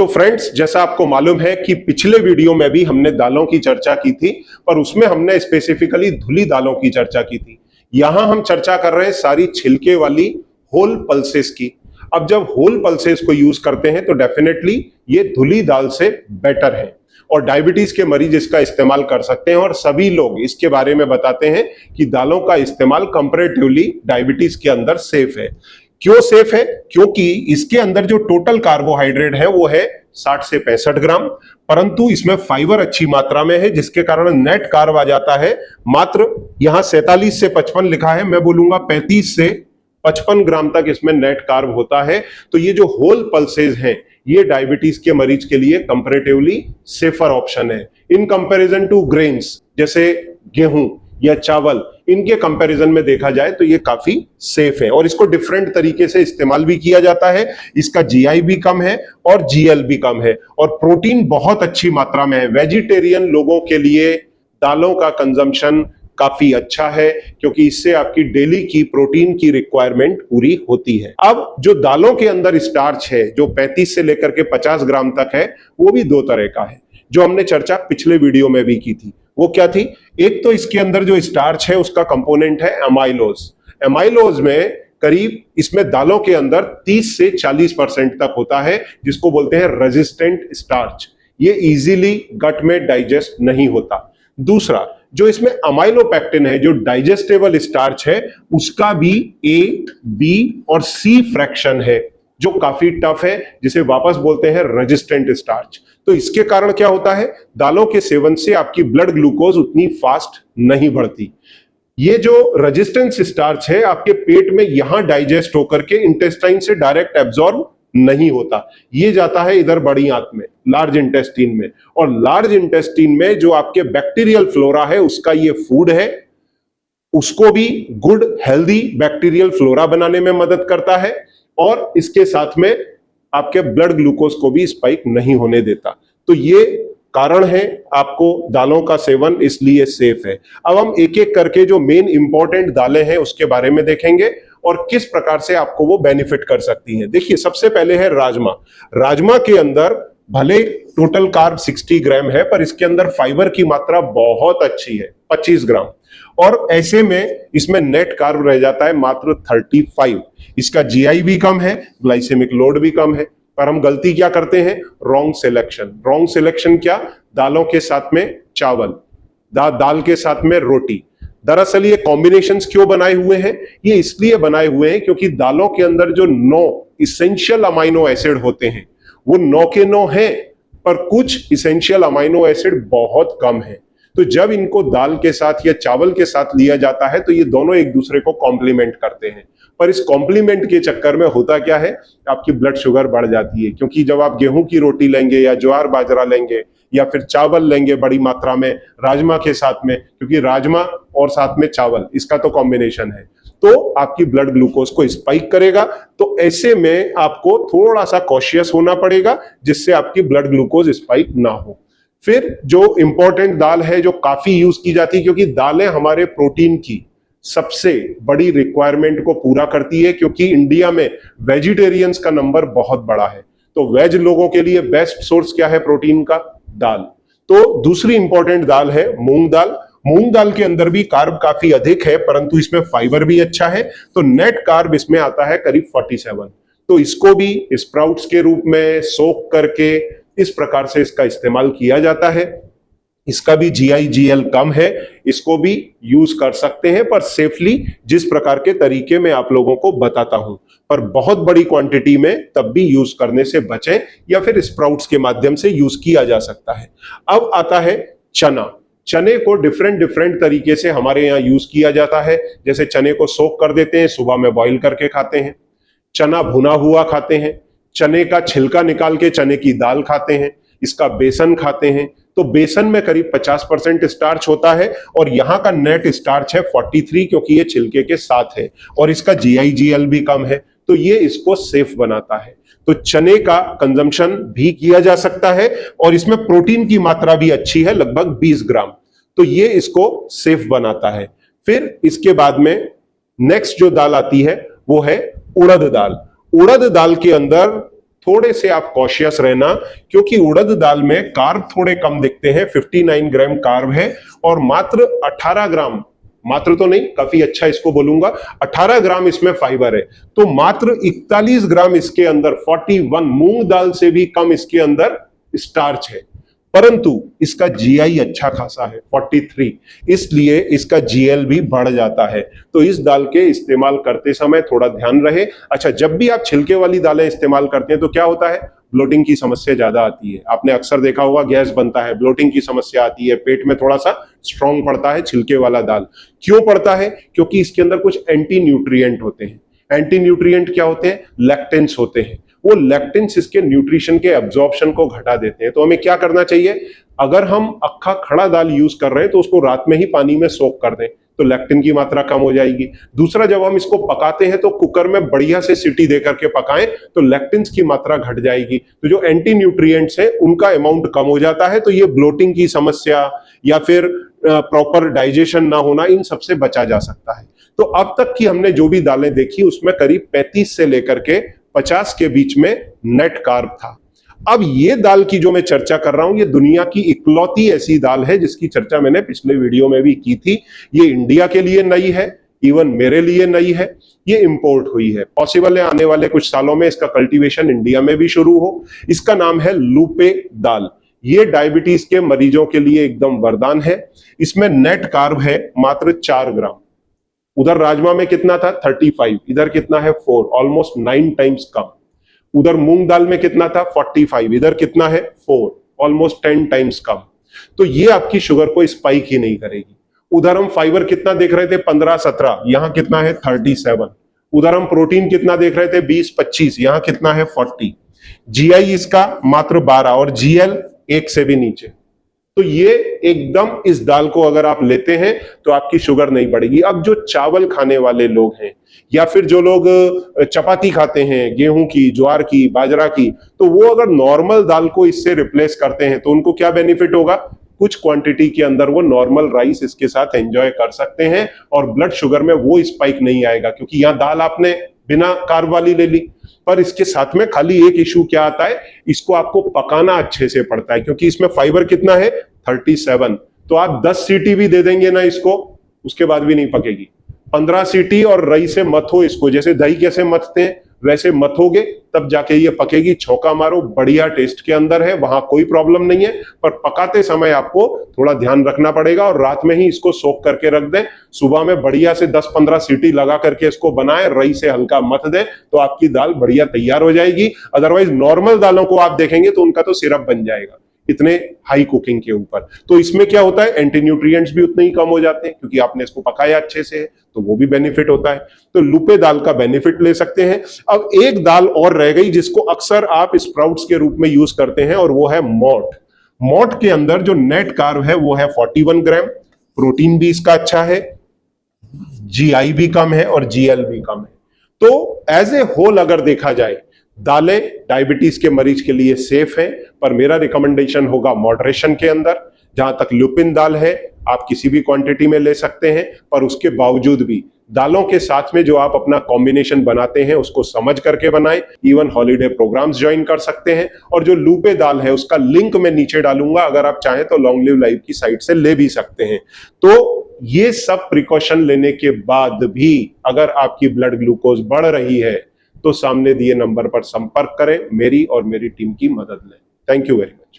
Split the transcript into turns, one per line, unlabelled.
तो फ्रेंड्स, जैसा आपको मालूम है कि पिछले वीडियो में भी हमने दालों की चर्चा की थी, पर उसमें हमने स्पेसिफिकली धुली दालों की चर्चा की थी। यहां हम चर्चा कर रहे हैं सारी छिलके वाली होल पल्सेस की। अब जब होल पल्सेस को यूज करते हैं तो डेफिनेटली ये धुली दाल से बेटर है और डायबिटीज के मरीज इसका इस्तेमाल कर सकते हैं, और सभी लोग इसके बारे में बताते हैं कि दालों का इस्तेमाल कंपैरेटिवली डायबिटीज के अंदर सेफ है। क्यों सेफ है? क्योंकि इसके अंदर जो टोटल कार्बोहाइड्रेट है वो है 60 से 65 ग्राम, परंतु इसमें फाइबर अच्छी मात्रा में है, जिसके कारण नेट कार्ब आ जाता है मात्र, यहां 47 से 55 लिखा है, मैं बोलूंगा 35 से 55 ग्राम तक इसमें नेट कार्ब होता है। तो ये जो होल पल्सेस हैं ये डायबिटीज के मरीज के लिए कंपैरेटिवली सेफर ऑप्शन है इन कंपैरिजन टू ग्रेन्स, जैसे गेहूं या चावल। इनके कंपैरिजन में देखा जाए तो ये काफी सेफ है और इसको डिफरेंट तरीके से इस्तेमाल भी किया जाता है। इसका जीआई भी कम है और जीएल भी कम है और प्रोटीन बहुत अच्छी मात्रा में है। वेजिटेरियन लोगों के लिए दालों का कंजम्पशन काफी अच्छा है क्योंकि इससे आपकी डेली की प्रोटीन की रिक्वायरमेंट पूरी होती है। अब जो दालों के अंदर स्टार्च है जो 35 से लेकर के 50 ग्राम तक है, वो भी दो तरह का है, जो हमने चर्चा पिछले वीडियो में भी की थी। वो क्या थी? एक तो इसके अंदर जो स्टार्च है उसका कंपोनेंट है एमाइलोज। एमाइलोज में करीब इसमें दालों के अंदर 30 से 40% तक होता है, जिसको बोलते हैं रेजिस्टेंट स्टार्च। ये इजीली गट में डाइजेस्ट नहीं होता। दूसरा, जो इसमें अमाइलोपेक्टिन है जो डाइजेस्टेबल स्टार्च है, उसका भी ए, बी और सी फ्रैक्शन है जो काफी टफ है, जिसे वापस बोलते हैं रेजिस्टेंट स्टार्च। तो इसके कारण क्या होता है? दालों के सेवन से आपकी ब्लड ग्लूकोज उतनी फास्ट नहीं बढ़ती। ये जो रेजिस्टेंस स्टार्च है आपके पेट में यहां डाइजेस्ट होकर के इंटेस्टाइन से डायरेक्ट एब्जॉर्ब नहीं होता, ये जाता है इधर बड़ी आंत में, लार्ज इंटेस्टीन में, और लार्ज इंटेस्टीन में जो आपके बैक्टीरियल फ्लोरा है उसका ये फूड है, उसको भी गुड हेल्दी बैक्टीरियल फ्लोरा बनाने में मदद करता है और इसके साथ में आपके ब्लड ग्लूकोज को भी स्पाइक नहीं होने देता। तो ये कारण है आपको दालों का सेवन इसलिए सेफ है। अब हम एक एक करके जो मेन इंपॉर्टेंट दालें हैं उसके बारे में देखेंगे और किस प्रकार से आपको वो बेनिफिट कर सकती हैं। देखिए, सबसे पहले है राजमा। राजमा के अंदर भले टोटल कार्ब 60 ग्राम है, पर इसके अंदर फाइबर की मात्रा बहुत अच्छी है, 25 ग्राम, और ऐसे में इसमें नेट कार्ब रह जाता है मात्र 35। इसका जीआई भी कम है, ग्लाइसेमिक लोड भी कम है, पर हम गलती क्या करते हैं? Wrong selection. रॉन्ग सिलेक्शन क्या? दालों के साथ में चावल, दाल के साथ में रोटी। दरअसल ये कॉम्बिनेशंस क्यों बनाए हुए हैं? ये इसलिए बनाए हुए हैं क्योंकि दालों के अंदर जो 9 इसेंशियल अमाइनो एसिड होते हैं वो 9 के 9 हैं, पर कुछ इसेंशियल अमाइनो एसिड बहुत कम है। तो जब इनको दाल के साथ या चावल के साथ लिया जाता है तो ये दोनों एक दूसरे को कॉम्प्लीमेंट करते हैं, पर इस कॉम्प्लीमेंट के चक्कर में होता क्या है? आपकी ब्लड शुगर बढ़ जाती है, क्योंकि जब आप गेहूं की रोटी लेंगे या ज्वार बाजरा लेंगे या फिर चावल लेंगे बड़ी मात्रा में राजमा के साथ में, क्योंकि राजमा और साथ में चावल इसका तो कॉम्बिनेशन है, तो आपकी ब्लड ग्लूकोज को स्पाइक करेगा। तो ऐसे में आपको थोड़ा सा कॉशियस होना पड़ेगा जिससे आपकी ब्लड ग्लूकोज स्पाइक ना हो। फिर जो इंपॉर्टेंट दाल है जो काफी यूज की जाती है, क्योंकि दालें हमारे प्रोटीन की सबसे बड़ी रिक्वायरमेंट को पूरा करती है, क्योंकि इंडिया में वेजिटेरियंस का नंबर बहुत बड़ा है। तो वेज लोगों के लिए बेस्ट सोर्स क्या है प्रोटीन का? दाल। तो दूसरी इंपॉर्टेंट दाल है मूंग दाल। मूंग दाल के अंदर भी कार्ब काफी अधिक है, परंतु इसमें फाइबर भी अच्छा है, तो नेट कार्ब इसमें आता है करीब 47। तो इसको भी स्प्राउट्स के रूप में सोक करके इस प्रकार से इसका इस्तेमाल किया जाता है। इसका भी जीआई जीएल कम है, इसको भी यूज कर सकते हैं, पर सेफली, जिस प्रकार के तरीके में आप लोगों को बताता हूं, पर बहुत बड़ी क्वांटिटी में तब भी यूज करने से बचें, या फिर स्प्राउट्स के माध्यम से यूज किया जा सकता है। अब आता है चना। चने को डिफरेंट तरीके से हमारे यहाँ यूज किया जाता है। जैसे चने को सोक कर देते हैं, सुबह में बॉईल करके खाते हैं, चना भुना हुआ खाते हैं, चने का छिलका निकाल के चने की दाल खाते हैं, इसका बेसन खाते हैं। तो बेसन में करीब 50% स्टार्च होता है और यहां का नेट स्टार्च है 43, क्योंकि ये छिलके के साथ है, और इसका जीआई जीएल भी कम है, तो ये इसको सेफ बनाता है। तो चने का कंजम्पशन भी किया जा सकता है और इसमें प्रोटीन की मात्रा भी अच्छी है, लगभग 20 ग्राम, तो ये इसको सेफ बनाता है। फिर इसके बाद में नेक्स्ट जो दाल आती है वो है उड़द दाल। उड़द दाल के अंदर थोड़े से आप कॉशियस रहना, क्योंकि उड़द दाल में कार्ब थोड़े कम दिखते हैं, 59 ग्राम कार्ब है और मात्र 18 ग्राम, मात्र तो नहीं, काफी अच्छा इसको बोलूंगा, 18 ग्राम इसमें फाइबर है। तो मात्र 41 ग्राम इसके अंदर, 41, मूंग दाल से भी कम इसके अंदर स्टार्च है, परंतु इसका जीआई अच्छा खासा है 43, इसलिए इसका जीएल भी बढ़ जाता है। तो इस दाल के इस्तेमाल करते समय थोड़ा ध्यान रहे। अच्छा, जब भी आप छिलके वाली दालें इस्तेमाल करते हैं तो क्या होता है, ब्लोटिंग की समस्या ज्यादा आती है। आपने अक्सर देखा होगा, गैस बनता है, ब्लोटिंग की समस्या आती है, पेट में थोड़ा सा स्ट्रांग पड़ता है छिलके वाला दाल। क्यों पड़ता है? क्योंकि इसके अंदर कुछ एंटी न्यूट्रिएंट होते हैं। एंटी न्यूट्रिएंट क्या होते हैं? लैक्टेंस होते हैं। वो लैक्टेंस इसके न्यूट्रिशन के एब्जॉर्प्शन को घटा देते हैं। तो हमें क्या करना चाहिए, अगर हम अक्खा खड़ा दाल यूज कर रहे हैं तो उसको रात में ही पानी में सोक कर दें, तो लैक्टिन की मात्रा कम हो जाएगी। दूसरा, जब हम इसको पकाते हैं तो कुकर में बढ़िया से सीटी देकर के पकाएं तो लैक्टिन्स की मात्रा घट जाएगी। तो जो एंटी न्यूट्रिएंट्स है उनका अमाउंट कम हो जाता है। तो ये ब्लोटिंग की समस्या या फिर प्रॉपर डाइजेशन ना होना, इन सबसे बचा जा सकता है। तो अब तक की हमने जो भी दालें देखी उसमें करीब 35 से लेकर के 50 के बीच में नेट कार्ब था। अब ये दाल की जो मैं चर्चा कर रहा हूं, ये दुनिया की इकलौती ऐसी दाल है जिसकी चर्चा मैंने पिछले वीडियो में भी की थी। ये इंडिया के लिए नई है, इवन मेरे लिए नई है। ये इंपोर्ट हुई है, पॉसिबल है आने वाले कुछ सालों में इसका कल्टीवेशन इंडिया में भी शुरू हो। इसका नाम है लूपे दाल। ये डायबिटीज के मरीजों के लिए एकदम वरदान है। इसमें नेट कार्ब है मात्र 4 ग्राम। उधर राजमा में कितना था? 35, इधर कितना है? 4, ऑलमोस्ट 9 टाइम्स कम। उधर मूंग दाल में कितना था? 45, इधर कितना है? 4, ऑलमोस्ट 10 टाइम्स कम। तो ये आपकी शुगर को स्पाइक ही नहीं करेगी। उधर हम फाइबर कितना देख रहे थे? 15-17, यहां कितना है? 37। उधर हम प्रोटीन कितना देख रहे थे? 20-25, यहां कितना है? 40। जीआई इसका मात्र 12 और जीएल 1 से भी नीचे। तो ये एकदम, इस दाल को अगर आप लेते हैं तो आपकी शुगर नहीं बढ़ेगी। अब जो चावल खाने वाले लोग हैं या फिर जो लोग चपाती खाते हैं, गेहूं की, ज्वार की, बाजरा की, तो वो अगर नॉर्मल दाल को इससे रिप्लेस करते हैं तो उनको क्या बेनिफिट होगा? कुछ क्वांटिटी के अंदर वो नॉर्मल राइस इसके साथ एंजॉय कर सकते हैं और ब्लड शुगर में वो स्पाइक नहीं आएगा, क्योंकि यहां दाल आपने बिना कार्ब वाली ले ली। पर इसके साथ में खाली एक इशू क्या आता है, इसको आपको पकाना अच्छे से पड़ता है, क्योंकि इसमें फाइबर कितना है? 37। तो आप 10 सीटी भी दे देंगे ना इसको, उसके बाद भी नहीं पकेगी। 15 सीटी और रई से मथो इसको, जैसे दही कैसे मथते हैं वैसे मथोगे, तब जाके ये पकेगी। छौंका मारो, बढ़िया टेस्ट के अंदर है, वहां कोई प्रॉब्लम नहीं है। पर पकाते समय आपको थोड़ा ध्यान रखना पड़ेगा और रात में ही इसको सोक करके रख दें। सुबह में बढ़िया से 10-15 सीटी लगा करके इसको बनाएं, रई से हल्का मथ दें, तो आपकी दाल बढ़िया तैयार हो जाएगी। अदरवाइज नॉर्मल दालों को आप देखेंगे तो उनका तो सिरप बन जाएगा, इतने हाई कुकिंग के ऊपर। तो इसमें क्या होता है, एंटी न्यूट्रिएंट्स भी उतने ही कम हो जाते हैं, क्योंकि आपने इसको पकाया अच्छे से, तो वो भी बेनिफिट होता है। तो लूपे दाल का बेनिफिट ले सकते हैं। अब एक दाल और रह गई जिसको अक्सर आप स्प्राउट्स के रूप में यूज करते हैं, और वो है मोठ। मोठ के अंदर जो नेट कार्ब है वो है 41 ग्राम। प्रोटीन भी इसका अच्छा है, जीआई भी कम है और जीएल भी कम है। तो एज ए होल अगर देखा जाए, दालें डायबिटीज के मरीज के लिए सेफ है, पर मेरा रिकमेंडेशन होगा मॉडरेशन के अंदर। जहां तक लुपिन दाल है, आप किसी भी क्वांटिटी में ले सकते हैं, पर उसके बावजूद भी दालों के साथ में जो आप अपना कॉम्बिनेशन बनाते हैं उसको समझ करके बनाएं। इवन हॉलीडे प्रोग्राम्स ज्वाइन कर सकते हैं। और जो लूपे दाल है उसका लिंक मैं नीचे डालूंगा, अगर आप चाहें तो लॉन्ग लिव लाइफ की साइट से ले भी सकते हैं। तो ये सब प्रिकॉशन लेने के बाद भी अगर आपकी ब्लड ग्लूकोज बढ़ रही है तो सामने दिए नंबर पर संपर्क करें, मेरी और मेरी टीम की मदद लें। Thank you very much.